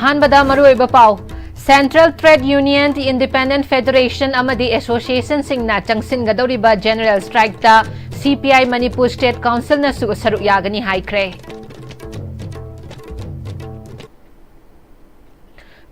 अहानबदा मरुओइबा पाव central trade union independent federation अमदी एसोसिएशन सिंगना चंगसिनगदौरिबा जनरल स्ट्राइक ता सीपीआई मणिपुर स्टेट काउंसिल नसु सरुक यागनी हाइख्रे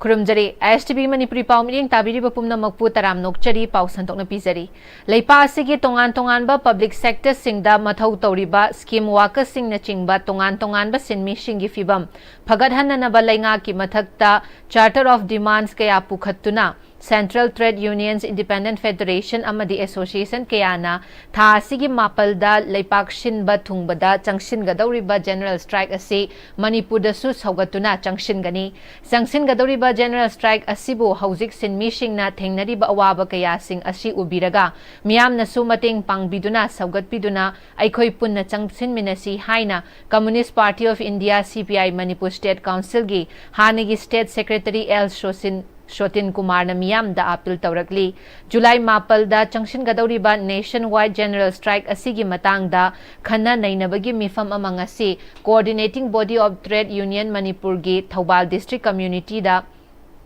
खुरुमजरी Am-Istv Manipuri पाव मिलियंग ताबिरिबा पुमनमकपु तराम नोकचरी पाव संतोकना पिजरी लेपा असिगी तोंगान तोंगानबा पब्लिक सेक्टर सिंगदा मथौ तौरिबा स्कीम वाकर्स सिंगना चिंगबा तोंगान तोंगानबा सिनमी सिंगी फिबम फगदहननबा लैंगा की मथक्ता चार्टर ऑफ डिमांड्स कया पुखत्तुना central trade unions independent federation अमदी एसोसिएशन कयाना था असिगी मापलदा लेपाक सिनबा थुंगबदा चंगसिनगदौरिबा जनरल स्ट्राइक असी मणिपुरदसु सौगतुना चंगसिनगनी चंगसिनगदौरिबा जनरल स्ट्राइक असिबु हौजिक सिनमीसिंगना थेंगनरिबा अवाबा कयासिंग असी उबिरगा मियामनसु मतेंग पांगबिदुना सौगतपिदुना अखोई पुन्ना चंगसिनमिनसी हाइना communist party of India CPI Manipur state council की हानेगी state secretary L Sotin Kumar मियाम दा अपील तौरकली जुलाई मापलदा चंगसिनगदौरिबा नेशन वाइड जनरल स्ट्राइक असिगी मतंगदा खन्ना नैनबगी मिफम अमंग असि coordinating body of trade union Manipur की थौबाल डिस्ट्रिक्ट कम्युनिटी दा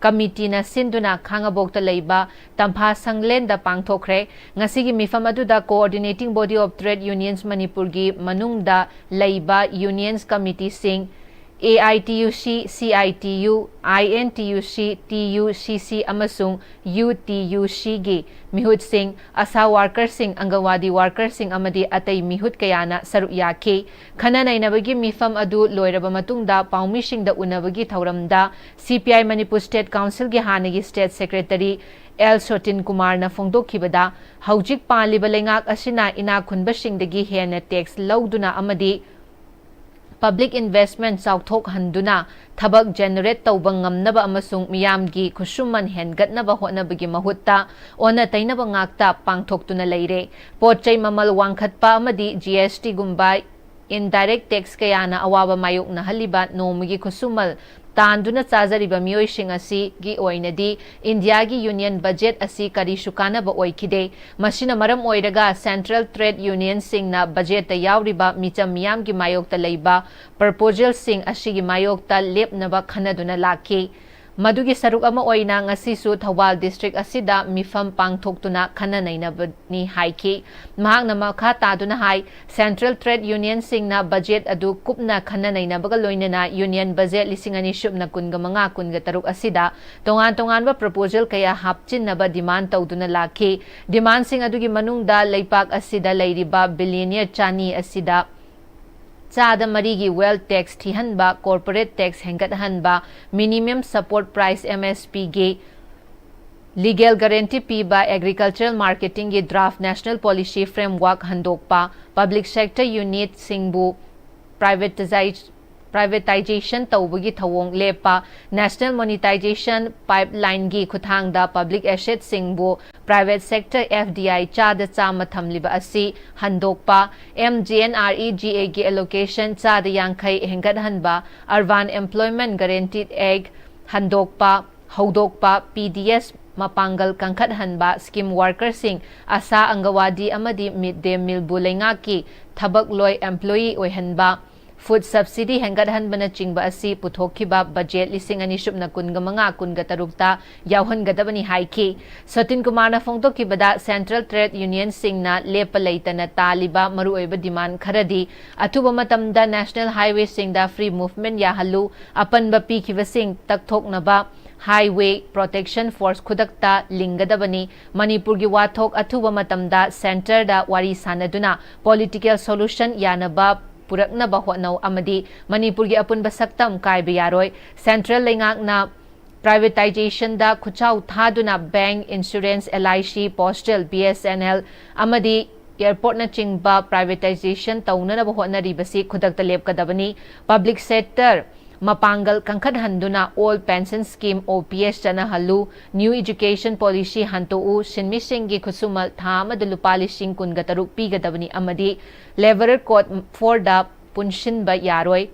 कमिटीना सिंदुना खांगबोक्ता लेबा तंफा संगलेंदा पांगथोखरे ngasi मिफम अदुदा coordinating body of trade unions Manipur की मनुंगदा लेबा unions committee Singh AITUC, CITU, INTUC, TUCC अमसुंग UTUC गी मिहुत सिंह आशा वर्कर सिंह अंगनवाड़ी वर्कर सिंह अमदी अतई मिहुत कयाना सरुक याखी खना नैनबगी मिफम अदु लोइरबा मतुंगदा पाउमी सिंहदा उनबगी थौरमदा CPI मणिपुर स्टेट काउंसिल की हानेगी state secretary L Sotin Kumar न फोंदोखिबदा हौजिक पालिबा लेंगाक असिना इना खुनबसिंगदगी हेन टैक्स लौदुना अमदी पब्लिक इन्वेस्टमेंट चाउथोक हंदुना थबक जेनरेट तौबा ngamnaba amasung miyamgi khusuman hengatnaba hotnabagi mahutta ona tainaba ngakta pangthoktuna leire potchai mamal wangkhatpa amadi GST gumba indirect tax kayana awaba mayok na haliba nomagi khusumal तांदुना चाजरिबा मियोइसिंग असि गी ओइनदी India की union budget असि करी सुकानबा ओइखिदे मसिना मरम ओइरगा सेंट्रल ट्रेड यूनियन सिंगना बजेट यावरिबा मिचम मियाम की मायोक्ता लेबा प्रपोजल सिंग असि की मायोक्ता लेपनबा खनदुना लाखि मदुगी सरुक अमा ओइना ngasisu थौबाल डिस्ट्रिक्ट असिदा मिफम पांगथोक्तुना खना नैनबनी हाइखि महांगना मखा तादुना हाइ सेंट्रल ट्रेड यूनियन सिंगना बजेट अदु कुपना खना नैनबगा लोइनना यूनियन बजेट लिसिंगनी शुबना कुनगा मंगा कुनगा तरुक असिदा तोंगान तोंगानबा प्रपोजल कया हापचिनबा डिमांड तौदुना लाखि डिमांड सिंग अदुगी मनुंगदा लेपाक असिदा लेरिबा बिलियनियर चानी असिदा चादा मरीगी वेल्थ टैक्स थिहनबा कॉर्पोरेट टैक्स हेंगतहनबा मिनिमम सपोर्ट प्राइस MSP गे लीगल गारंटी पीबा एग्रीकल्चरल मार्केटिंग की ड्राफ्ट नेशनल पॉलिसी फ्रेमवर्क हंदोकपा पब्लिक सेक्टर यूनिट सिंगबु प्राइवेटाइजेशन तौबगी थवोंग लेपा नेशनल मोनेटाइजेशन पाइपलाइन की खुथांगदा पब्लिक एसेट सिंगबु प्राइवेट सेक्टर FDI चाद चाम थमलिबा असि हंदोकपा MGNREGA की एलोकेशन चाद यांखै हेंगतहनबा अर्बन एम्प्लॉयमेंट गारंटीड एग हंदोकपा हौदोकपा PDS मपांगल कंखतहनबा स्कीम वर्कर सिंह आशा अंगवादी अमदी मिड डे मील बुलेंगा की थबक लोय एम्प्लॉई ओहनबा फूड सब्सिडी हेंगतहनबना चिंगबा असि पुथोखिबा बजेट लिसिंग अनि शुबना कुनगा मंगा कुनगा तरुकता यावहनगदबनी हाइखि सतिन कुमारना फोंदोखिबदा सेंट्रल ट्रेड यूनियन सिंगना लेप लेतना तालिबा मरुओइबा डिमांड खरदी अथुबा मतमदा नेशनल हाईवे सिंगदा फ्री मूवमेंट याहल्लु अपनबा पीखिबसिंग तकथोकनबा हाईवे प्रोटेक्शन फोर्स खुदकता लिंगदबनी मणिपुर की वाथोक अथुबा मतमदा सेंटर दा वारी सानदुना पॉलिटिकल सॉल्यूशन यानबा पुरकनबा होनौ अमदी मणिपुर की अपुनबा सक्तम कायबा यारोय सेंट्रल लेंगाकना प्राइवेटाइजेशन दा खुचाउ थादुना bank insurance LIC postal BSNL अमदी एयरपोर्ट न चिंगबा प्राइवेटाइजेशन तौननबा होनरिबसी खुदकता लेपकदबनी पब्लिक सेक्टर मपांगल कंखद हंदुना ऑल पेंशन स्कीम OPS चनहल्लु न्यू एजुकेशन पॉलिसी हंतोउ सिनमिसिंग की खुसुमल थामद लुपा लिसिंग कुनगा तरुक पीगदबनी अमदी लेबर कोड 4 दा पुनशिनबा यारोय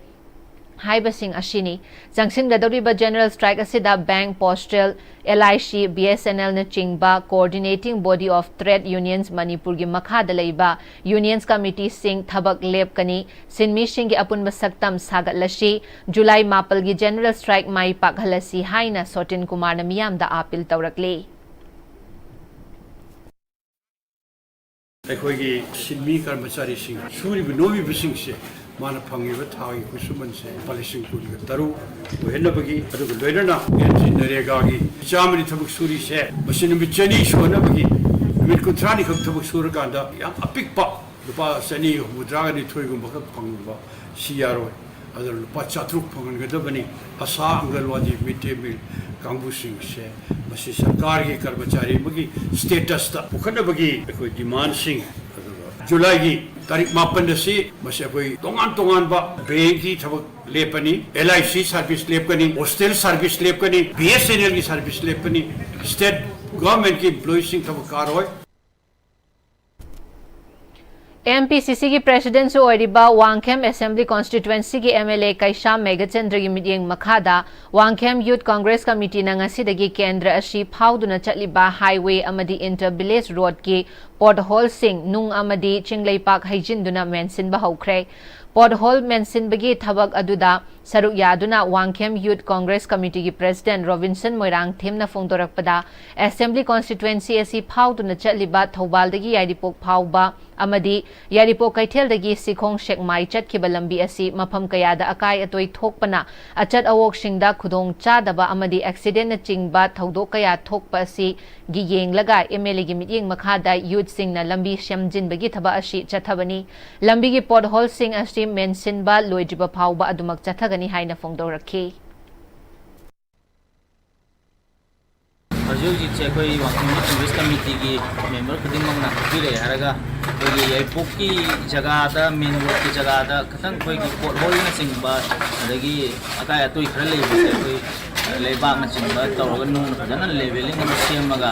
haibasing ashini jangsin gadoriba general strike asida bank postal LIC BSNL na chingba coordinating body of trade unions Manipur gi makhada leiba unions committee sing thabak lep kani sinmi sing gi apun masaktam sagatlashi July mapal gi general strike mai pakhalasi haina Sotin Kumar na miyam da apil tawrakle अखोगी सिन्मी कर्मचारी सिंह सूरी नोबी बिसिंग से माना फंगिबा थागी कुसुमन से पलिसिंग कुरी तरु हेनबगी अदुग लोइनना NG नरेगागी चामनि थबक Suri से मसिन बिचनी सोनबगी मिट कुथरानी खब थबक सूर कांदा या अपिकपा लुपा सनी मुद्रागनि थोइगुम बक फंगबा सियारो अदर लुपा चात्रुक फंगनगदबनी Asha anganwadi mid day meal कांगबु सिंह से मसि सरकार के कर्मचारी बगी स्टेटस ता पुखनबगी अखोई डिमांड सिंह जुलाई की तारीख मापन से मसे अखोई तोंगान बा बैंक की थबक लेपनी LIC सर्विस लेपकनी हॉस्टल सर्विस लेपकनी BSNL की सर्विस लेपकनी स्टेट गवर्नमेंट की एम्प्लॉय सिंह थबक कारहोय MPCC की प्रेसिडेंट से ओरिबा वांगखेम असेंबली कॉन्स्टिट्यूएंसी की MLA कैशा मेघचंद्र की मिटिंग मखादा वांगखेम यूथ कांग्रेस कमिटी नंगसीदगी केंद्र अशी फाउदुना चटलिबा हाईवे अमदी इंटर विलेज रोड की पोटहोल सिंह नुंग अमदी चिंगलेपाक हैजिनदुना मेंसिनबा हौख्रे पोटहोल मेंसिनबगी थबक अदुदा सरुक यादुना वांगखेम यूथ कांग्रेस कमिटी की प्रेसिडेंट रोबिन्सन मोइरांग थेमना फोंदोरकपदा असेंबली कॉन्स्टिट्यूएंसी असी फाउदुना चटलिबा थौबालदगी यारिपोक फाउबा अमदी यारिपोक कैथेलदगी सिखोंग शेकमाई चटखिबा लंबी असी मफम कयादा अकाय अतोई थोकपना अचत अवोकसिंगदा खुदोंग चादबा अमदी एक्सीडेंट न चिंगबा थौदोक कया थोकपा असी गी येंगलगा MLA की मिटिंग मखादा यूथ सिंगना लंबी सेमजिनबगी थबा असी चथबनी लंबी की पोटहोल सिंग असी मेंसिनबा लोइजिबा फाउबा अदुमक चथगनी हाइना फोंदोरखी हजूजी से कोई वांगखेम कांग्रेस कमिटी की मेंबर खुदिंगमना बिरे हरगा कोई एयरपोर्ट की जगह दा मेन रोड की जगह दा खतंग कोई की पोटहोल न सिंगबा अदगी अकाय अतोई खर लेबे कोई लेबाक न सिंगबा तौरगा नून फदना लेवलिंग न सेमगा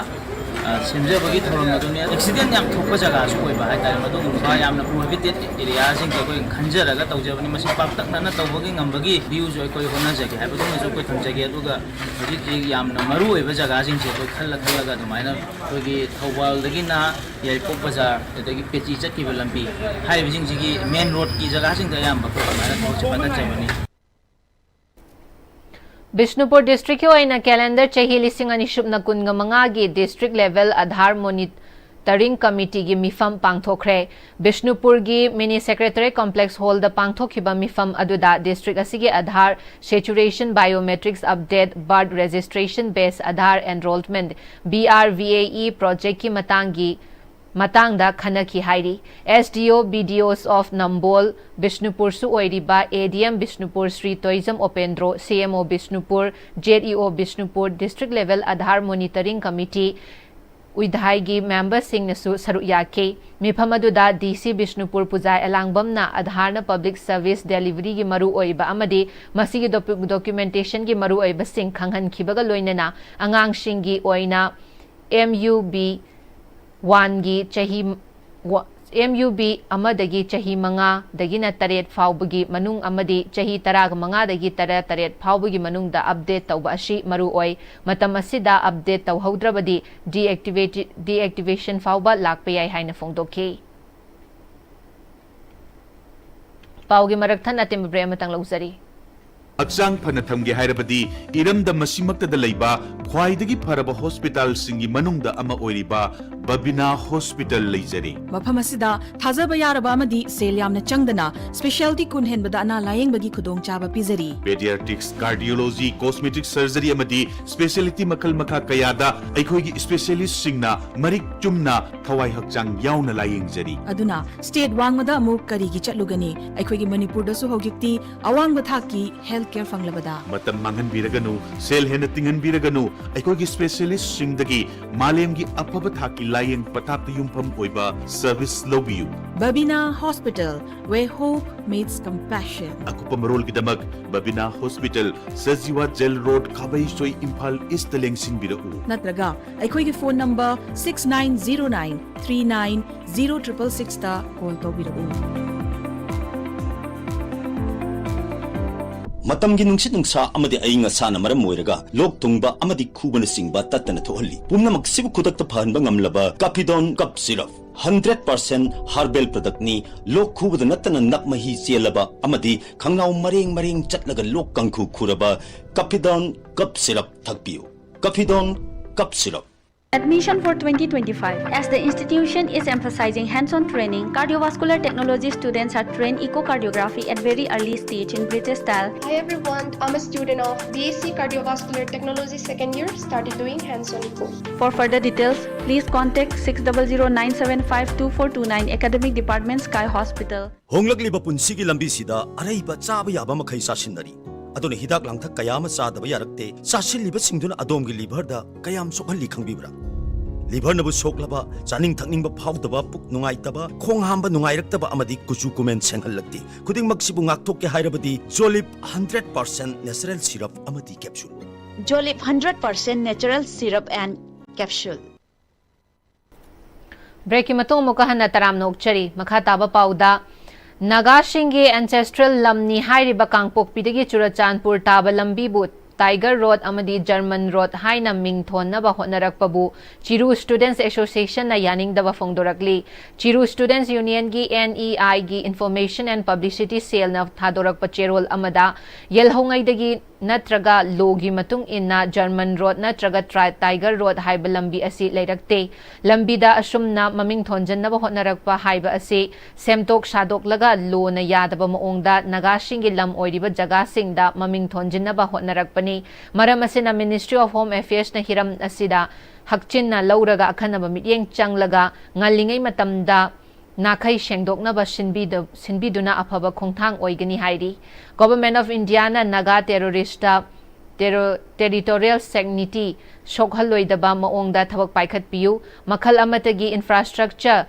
सेमजबगी थोरंगदुने एक्सीडेंट याम थोकपा जगह सु कोई बाहाय ताय मदो नुबा यामना प्रोहिबिटेड एरिया सिंग कोई खंजरगा तौजबनी मसि पाक्तकना तौबगी ngambagi view joy koi hona jage habadu ma koi thamjage aduga hori ji yamna maru oiba jaga jing se koi khalla du maina koi gi thawal dagi na airport bazar adagi pechi chakki lambi hai jing ji gi main road ki jaga jing da yam ba koi maina thawche pata chabani Bishnupur district की ओइना calendar चही लिसिंग अनिशुबना कुनगा मंगागी district level Aadhaar monitoring committee की मिफम पांगथोखरे बिष्णुपुर की मिनी सेक्रेटरी कॉम्प्लेक्स हॉल द पांगथोखिबा मिफम अदुदा डिस्ट्रिक्ट असिगे Aadhaar saturation biometrics update birth registration base Aadhaar enrolment BRVAE project की matangda khanaki hairi SDO BDOs of Nambol Bishnupur su oiriba ADM Bishnupur Sri Tourism Opendro CMO Bishnupur JEO Bishnupur district level Aadhaar monitoring committee Udhai gi member sing nasu saru yake miphamadu da DC Bishnupur Pujai Alangbam na Aadhaar na public service delivery gi maru oiba amadi masigi documentation gi maru oiba sing khanghan khibaga loinana angang sing gi oina MUB 1 gi chahi MUB amadagi chahi manga dagina taret faubagi manung amadi chahi taraga manga dagi taret faubagi manung da update tauba ashi maru oi matam asida update tau haudrabadi deactivation fauba lakpa yai haina phongdokhi paugi marakhan atem brematang lausari Akzang panatham gi hairabadi iram da masimakta da leiba khwaidagi pharaba hospital singi manungda ama oiriba Babina Hospital leizari mafam asida thajaba yaraba amadi sel yamna changdana specialty kun henbada ana layeng bagi khudong chaba pizari pediatrics cardiology cosmetic surgery amadi specialty makal makha kayada aikhoi gi specialist singna marik chumna thawai hakchang yauna layeng jari aduna state wangmada amu kari gi chatlugani aikhoi gi manipur da su hogikti awang bathaki health care fanglabada matam mangan biraganu sel hena tingan biraganu aikhoi gi specialist singdagi malem gi apaba thaki layeng patap yumpham oiba service lobiyu Babina Hospital where hope meets compassion akupa marol gidamak Babina Hospital Sajiwa Jail Road Khabai Soi Imphal East Lengsing birau natraga aikhoi gi phone number 6909 390666 ta call tawbirau ꯃꯇꯝꯒꯤ ꯅꯨꯡꯁꯤꯠ ꯅꯨꯡꯁꯥ ꯑꯃꯗꯤ ꯑꯏꯪ ꯑꯁꯥꯅ ꯃꯔꯝ ꯑꯣꯏꯔꯒ ꯂꯣꯛ ꯊꯨꯡꯕ ꯑꯃꯗꯤ ꯈꯨꯕꯅ ꯆꯤꯡꯕ ꯇꯠꯇꯅ ꯊꯣꯛꯍꯜꯂꯤ ꯄꯨꯝꯅꯃꯛ ꯁꯤꯕꯨ ꯈꯨꯗꯛꯇ ꯐꯍꯟꯕ ꯉꯝꯂꯕ ꯀꯐꯤꯗꯣꯟ ꯀꯞ ꯁꯤꯔꯞ 100% ꯍꯥꯔꯕꯦꯜ ꯄ꯭ꯔꯗꯛꯅꯤ ꯂꯣꯛ ꯈꯨꯕꯗ ꯅꯠꯇꯅ ꯅꯞ ꯃꯍꯤ ꯆꯦꯜꯂꯕ ꯑꯃꯗꯤ ꯈꯪꯅꯥꯎ ꯃꯔꯦꯡ ꯆꯠꯂꯒ ꯂꯣꯛ ꯀꯪꯈꯨ ꯈꯨꯔꯕ ꯀꯐꯤꯗꯣꯟ ꯀꯞ ꯁꯤꯔꯞ ꯊꯛꯄꯤꯌꯨ ꯀꯐꯤꯗꯣꯟ cough syrup. Admission for 2025. As the institution is emphasizing hands-on training, cardiovascular technology students are trained echocardiography at very early stage in British style. Hi everyone, I'm a student of BSc Cardiovascular Technology second year, started doing hands-on echo. For further details, please contact 600-975-2429 Academic Department Sky Hospital. ꯍꯣꯡꯂꯛꯂꯤꯕ ꯄꯨꯟꯁꯤꯒꯤ ꯂꯝꯕꯤꯁꯤꯗ ꯑꯔꯩꯕ ꯆꯥꯕ ꯌꯥꯕ ꯃꯈꯩ ꯆꯥꯁꯤꯟꯅꯔꯤ ꯑꯗꯨꯅ ꯍꯤꯗꯥꯛ ꯂꯥꯡꯊꯛ ꯀꯌꯥ ꯑꯃ ꯆꯥꯗꯕ ꯌꯥꯔꯛꯇꯦ ꯆꯥꯁꯤꯜꯂꯤꯕꯁꯤꯡꯗꯨꯅ ꯑꯗꯣꯝꯒꯤ ꯂꯤꯚꯔꯗ ꯀꯌꯥꯝ ꯁꯣꯛꯍꯜꯂꯤ ꯈꯪꯕꯤꯕ꯭ꯔꯥ ꯂꯤꯚꯔꯅꯕꯨ ꯁꯣꯛꯂꯕ ꯆꯥꯅꯤꯡ ꯊꯛꯅꯤꯡꯕ ꯐꯥꯎꯗꯕ ꯄꯨꯛ ꯅꯨꯡꯉꯥꯏꯇꯕ ꯈꯣꯡ ꯍꯥꯝꯕ ꯅꯨꯡꯉꯥꯏꯔꯛꯇꯕ ꯑꯃꯗꯤ ꯀꯨꯆꯨ ꯀꯨꯃꯦꯟ ꯁꯦꯡꯍꯜꯂꯛꯇꯦ ꯈꯨꯗꯤꯡꯃꯛꯁꯤꯕꯨ ꯉꯥꯛꯊꯣꯛꯀꯦ ꯍꯥꯏꯔꯕꯗꯤ ꯖꯣꯂꯤꯞ 100% ꯅꯦꯆꯔꯦꯜ ꯁꯤꯔꯞ ꯑꯃꯗꯤ capsule Jolip 100% natural syrup and capsule. Breaking matung muka hana taram nokchari makha taba pauda Nagashingi ancestral lamni hairiba kangpokpidagi Churachandpur taba lambi bu Tiger Road amadi German Road haina mingthon na ba hotnarakpabu Chiru Students Association na yaning daba fongdorakli Chiru Students Union gi NEI gi Information and Publicity Cell na thadorak pacherol amada yelhongai dagi natraga logi matung inna German Road natraga Tiger Road haiba lambi asi leirakte lambi da asumna maming thonjan na ba hotnarakpa haiba asi semtok shadok laga lo na yadaba maongda Nagashingi lam oiriba jaga singda maming thonjan na ba hotnarakpani maram asina Ministry of Home Affairs na hiram asida hakchin na lauraga akhanaba mityeng changlaga ngalingai matamda Nakai Shengdoknaba Sinbiduna Apaba Kongtang Oigani Hairi. Government of India na Naga Territorial Sagnity Shokhalloidaba Maongda Tabak Paikat Piu Makal Amatagi Infrastructure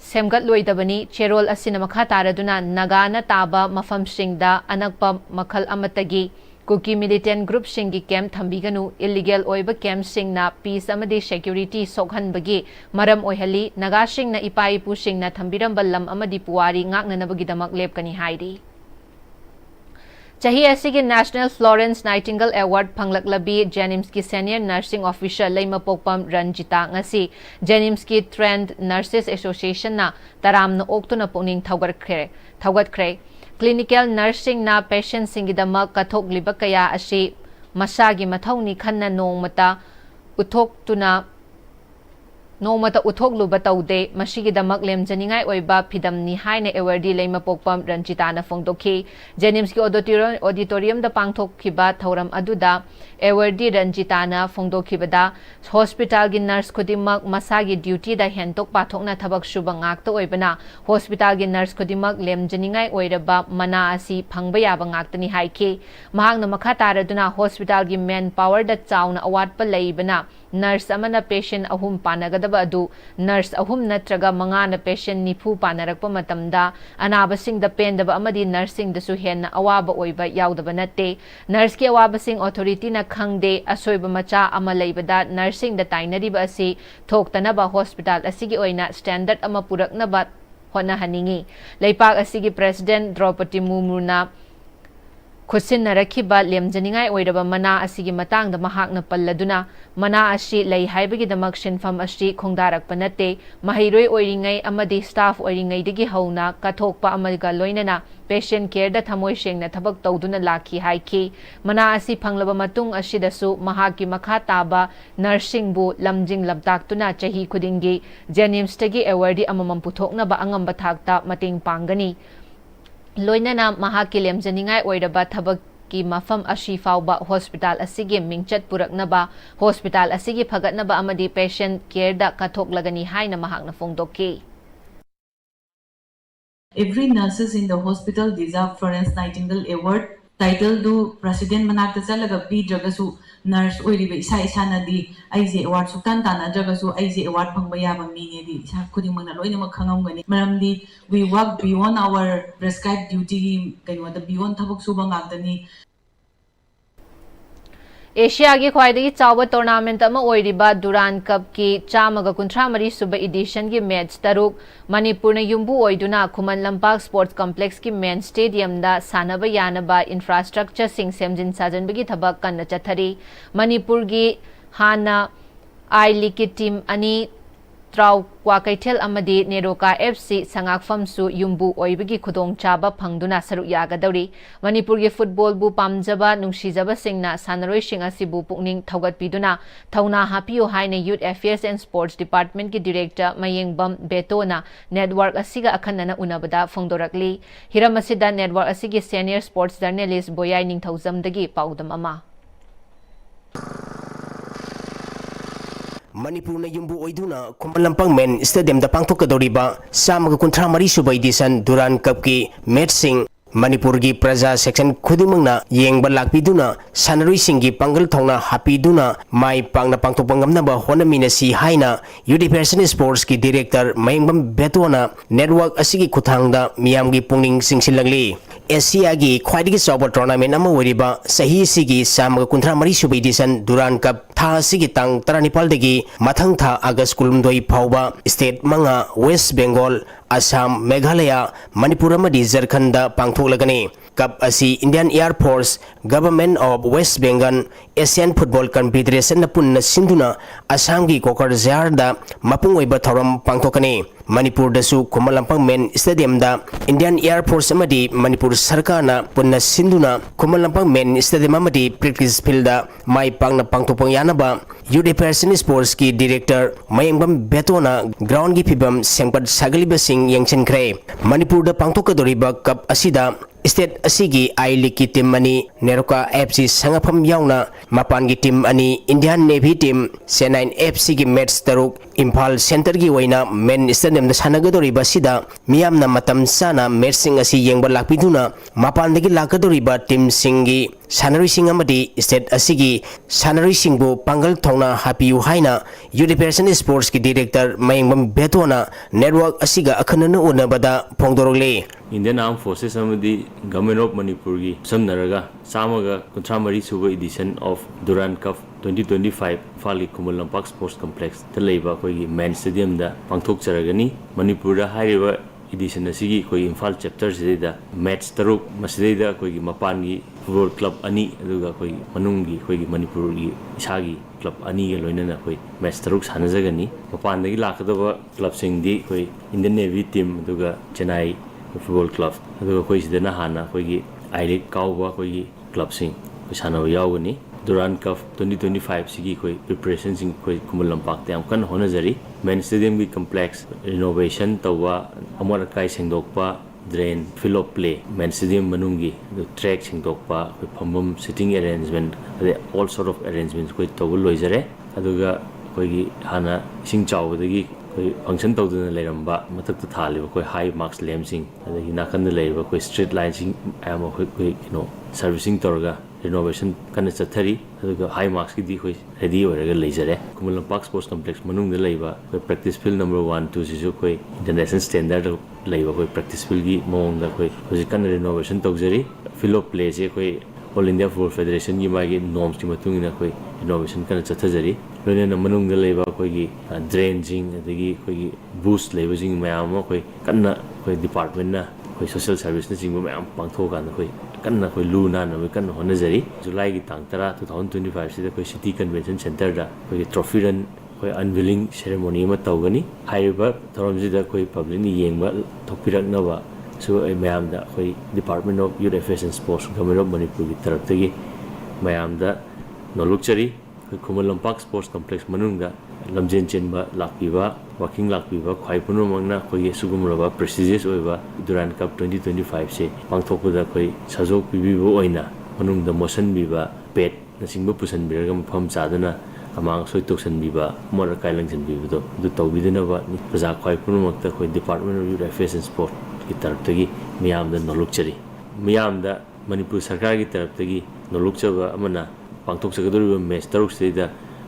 Semgat Loidabani Cherol Asinamakha Taraduna Nagana Taba Mafam Singda Anakpa Makal Amatagi Kuki militant group shingi camp thambiganu illegal oiba camp singna peace amadi security sokhan bagi maram oihali naga singna ipai pu singna thambiram ballam amadi puwari ngakna nabagi damak lepkani hairi Chahi asigi National Florence Nightingale Award phanglak-labi Jenims ki Senior Nursing Officer Leima Pokpam Ranjita ngasi Jenims ki Trained Nurses Association na taram na okto na puning thawgat kre Clinical nursing na patient singidamak kathok liba kaya asi masagi mathawni khanna nongmata uthok luba taude masigidamak lemjaningai oiba phidamni haina award leima pokpam Ranjita na fongdokhi Jenims ki auditorium da pangthokhiba thauram aduda award Ranjita na fongdokhibada hospital gi nurse khodimak masagi duty da hentok pathokna thabak suba ngakta oibana hospital gi nurse khodimak lemjaningai oiraba mana asi phangba yaba ngaktani haiki mahangna makha taraduna hospital gi man power da chauna awatpa leibana nurse amana patient ahum panagadaba adu nurse ahum natraga mangana patient nifu panarakpa matamda anabasing da pendaba amadi nursing da su henna awaba oiba yaudaba natte nurse ki awaba sing authority na khangde asoiba macha ama leibada nursing da tainariba asi thoktanaba hospital asigi oina standard ama puraknaba hona haningi leipak asigi president Draupadi Murmuna Khusinnarakhiba lemjaningai oiraba mana asigi matangda mahakna palladuna mana asi lei haibagidamak sinfam asi khongdarakpa natte mahairoi oiringai amadi staff oiringai digi hauna kathokpa amaga loinana patient care da thamoi sengna thabak tawduna lakhi haiki mana asi phanglaba matung asidasu mahaki makha taba nursing bu lamjing labdaktuna chahi khudingi Jenims tagi award amamam puthokna ba angamba thakta mating pangani Loinana mahaki lemjaningai oiraba thabak ki mafam ashi fauba hospital asigi mingchat puraknaba hospital asigi phagatnaba amadi patient care da kathoklagani haina mahakna fongdokki Every nurses in the hospital deserve Florence Nightingale Award title do President Manakta Chalaga P Jagasu nurse oiriba isa nadi aise award suktan tana jagasu aise award phangba yaba mine di isa khudimangna loina ma khangamgani maramdi we work beyond our prescribed duty kaino da beyond thabak suba ngakdani Asia की ख्वाइदगी चाव tournament दुरान cup की 153 सूब addition की match तरुक Manipur युम्बू ओइदुना खुमन लंपाक sports complex की main stadium दा सानब यानब infrastructure सिंग सेमजिन साजनबगी थबक कन्न चथरी मणिपुर की हाना आई लीग की टीम अनि त्राउ क्वाकैथेल अमदी नेरोका एफसी संगाकफमसु युम्बू ओइबगी खुदोंग चाबा फंगदुना सरुक यागदौरी मणिपुर की फुटबॉल बु पामजबा नुंगसीजबा सिंगना सानरोइसिंग असिबु पुकनिंग थौगतपिदुना थौना हापियो हाइने youth affairs and sports department की डायरेक्टर मयेंगबम बेटोना नेटवर्क असिगा अखन्नना उनबदा फोंदोरकली हिरम असिदा नेटवर्क असिगी सीनियर स्पोर्ट्स जर्नलिस्ट बोयाई निंगथौजमदगी पाउदम अमा मणिपुर युम्बू ओइदुना खुमलंपंग मेन स्टेडियम दा पांथोकदौरिबा 153 सूब एडिशन दुरान कप की मैच मणिपुर की प्रजा सेक्शन खुदिमंगना येंगबा लाकपिदुना सानरुइसिंगी पंगल थौना हापिदुना माई पांगना पांथोकपंगमनबा होनमिनसी हाइना यूनिवर्सल स्पोर्ट्स की डायरेक्टर मयंगबम बेटोना नेटवर्क असिगी खुथांगदा मियामगी पुंगनिंग सिंगसिलंगली एशिया की ख्वाइदगी चाव टूर्नामेंट अमा ओइरिबा सही सिगी 153 सूब एडिशन दुरान कप था सिगी तांग 19 दगी मथंग था अगस्त 12 फाउबा स्टेट मंगा वेस्ट बेंगल असम मेघालय मणिपुर अमदी झारखंड पांथोकलगनी कप असी Indian air force government of West Bengal Asian football confederation पुन्न सिंधुना असम की कोकरझार दा मपुंग ओइबा थौरम पांथोकनी मणिपुर दसु खुमलंपंग मेन स्टेडियम दा इंडियन एयर फोर्स अमदी मणिपुर सरकारना पुन्न सिंधुना खुमलंपंग मेन स्टेडियम अमदी प्रैक्टिस फील्ड दा माई पांगना पांथोकपंग यानबा यूथ अफेयर्स स्पोर्ट्स की डायरेक्टर मयंगबम बेटोना ग्राउंड की फिबम सेंपट सागलिबसिंग यंगचनख्रे मणिपुर दा पांथोकदोरिबा कप असिदा स्टेट असिगी आई लीग की टीम अनि नेरोका एफसी संगफम याउना मपान की टीम अनि इंडियन नेवी टीम सेनाइन एफसी की मैच तरुक इम्फाल सेंटर की वैना मेन स्टेडियम सानगदोरिबा सिदा मियामना मतम साना मैच सिंग असि येंगबा लाकपिदुना मपानदगी लाकदोरिबा टीम सिंगी सानरुइसिंग अमदी स्टेट असिगी सानरुइसिंगबु पांगल थौना हापियु हाइना यूनिवर्सल स्पोर्ट्स की डायरेक्टर मयंगबम बेटोना नेटवर्क असिगा अखनन उनबदा फोंदोरले इंडियन आर्म फोर्सेस अमदी गवर्नमेंट ऑफ मणिपुर की समनरगा 153 सूब एडिशन ऑफ दुरान कप 2025 फाली खुमल लंपाक स्पोर्ट्स कॉम्प्लेक्स तलेबा कोई मेन स्टेडियम दा पांथोक चरगनी मणिपुर दा हाइरिबा एडिशन असिगी कोई इम्फाल चैप्टर सेदा मैच तरुक मसदेदा कोई मपान की फुटबॉल क्लब अनि अदुगा कोई मनुंगी कोई मणिपुर की इसागी क्लब अनि के लोइनना कोई मैच तरुक सानजगनी मपान दगी लाकदबा क्लब सिंगदी कोई इंडियन नेवी टीम अदुगा चेन्नई फुटबॉल क्लब अदुगा कोई सिदना हाना कोई आई लीग काउबा कोई क्लब सिंग कोई सानव यावगनी दुरान कप 2025 सिगी कोई प्रिपरेशन सिंग कोई खुमल लंपाक ते कन होनजरी मेन स्टेडियम की कॉम्प्लेक्स रिनोवेशन तवा अमर काय सेंगदोकपा drain field of play main stadium मनुंगी ट्रैक सेंगदोकपा कोई फंबम सिटिंग अरेंजमेंट अदे ऑल सॉर्ट ऑफ अरेंजमेंट्स कोई तवल लोइजरे अदुगा कोई हाना सिंग चावदगी कोई फंक्शन तौदना लेरंबा मथक थालिबा कोई हाई मार्क्स लैम्सिंग अदगी नाकंद लेरबा कोई स्ट्रीट लाइनसिंग आम कोई सर्विसिंग तौरगा रिनोवेशन कन चथरी अदुगा हाई मार्क्स की कोई ready होरगा लेजरे Khuman Lampak sports complex मनुंग लेबा कोई प्रैक्टिस फील्ड नंबर 1 2 सिसु कोई इंटरनेशनल स्टैंडर्ड लेबा कोई प्रैक्टिस फील्ड की मोंग कोई होजि कन रिनोवेशन तौजरी फील्ड ऑफ प्ले से कोई ऑल इंडिया फुटबॉल फेडरेशन की मागी नॉर्म्स की मतुंगिना कोई रिनोवेशन कन चथजरी लोनेना मनुंग लेबा कोई ड्रेनजिंग अदगी कोई बूस्ट लेबजिंग मयाम कोई कन्ना कोई डिपार्टमेंट ना कोई सोशल सर्विस ना जिंग मयाम पांथोकान कोई कन्ना कोई लू ना न कन्ना होनजरी जुलाई की तांग 2025 से कोई सिटी कन्वेंशन सेंटर दा कोई ट्रॉफी रन कोई अनवीलिंग सेरेमनी में तौगनी हाइबा थौरमजिदा कोई पब्लिक नि येंगबा थोपिरकनबा सो मयाम दा कोई department of youth affairs and sports government of Manipur की तरफ तगी मयाम दा नोलुकचरी Khuman Lampak sports complex मनुंगा लमजेन चेनबा लाकपीबा walking लाकपीबा ख्वाई पुनमंगना कोई सुगुमरबा प्रेस्टिजियस ओइबा दुरान कप 2025 से पांथोकपदा कोई सजोक पीबीबो ओइना मनुंगदा मोशन बीबा पेट नसिंगबा पुसन बिरगा मफम चादना अमांग सोय तोक्सन बीबा मोर काइलंगसन बीबदो दु तौबिदनबा प्रजा ख्वाई पुनमक्ता कोई department of youth affairs and sports की तरफ तगी मियामदा नोलुकचरी मियामदा मणिपुर सरकार की तरफ तगी नोलुकचबा अमना पांथोकचगदोरिबा मैच तरुक सेदा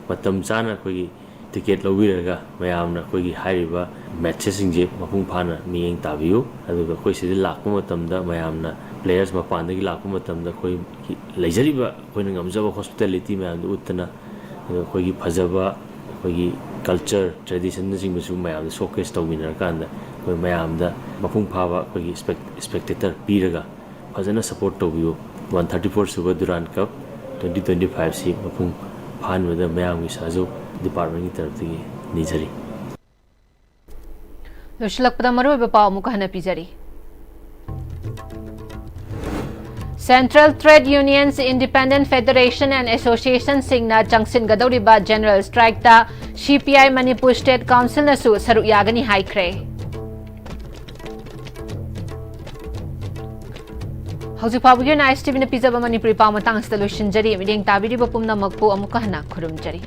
मतम चाना कोई टिकेट लौबिरगा मयामना कोई हाइरिबा मैचेसिंग जे मपुंग फाना मियेंग ताबियो अदुगा कोई सिदि Lakpa मतमदा मयामना players mapandagi lakpa matamda khoi leijariba khoina ngamjaba hospitality mayam uttana khoi phajaba khoi culture tradition na jingbu mayam showcase tawminar kanda khoi mayam da mapung phaba khoi spectator piraga fajana support tawbiyo 134 suba Duran Cup 2025 si mapung phanwada mayam gi sajo department gi tarafdagi nijari Loshilakpada maruiba paw amuka hana pizari. Central Trade Unions, Independent Federation and Association singna Jangsin Gadoriba General Strike ta CPI Manipur State Council nasu saru yagani haikre. Hausi pabugi na Am-Istv na pizza ba Manipuri paw matang solution jari miding tabiri ba pumna magpu amuka hana khurum jari.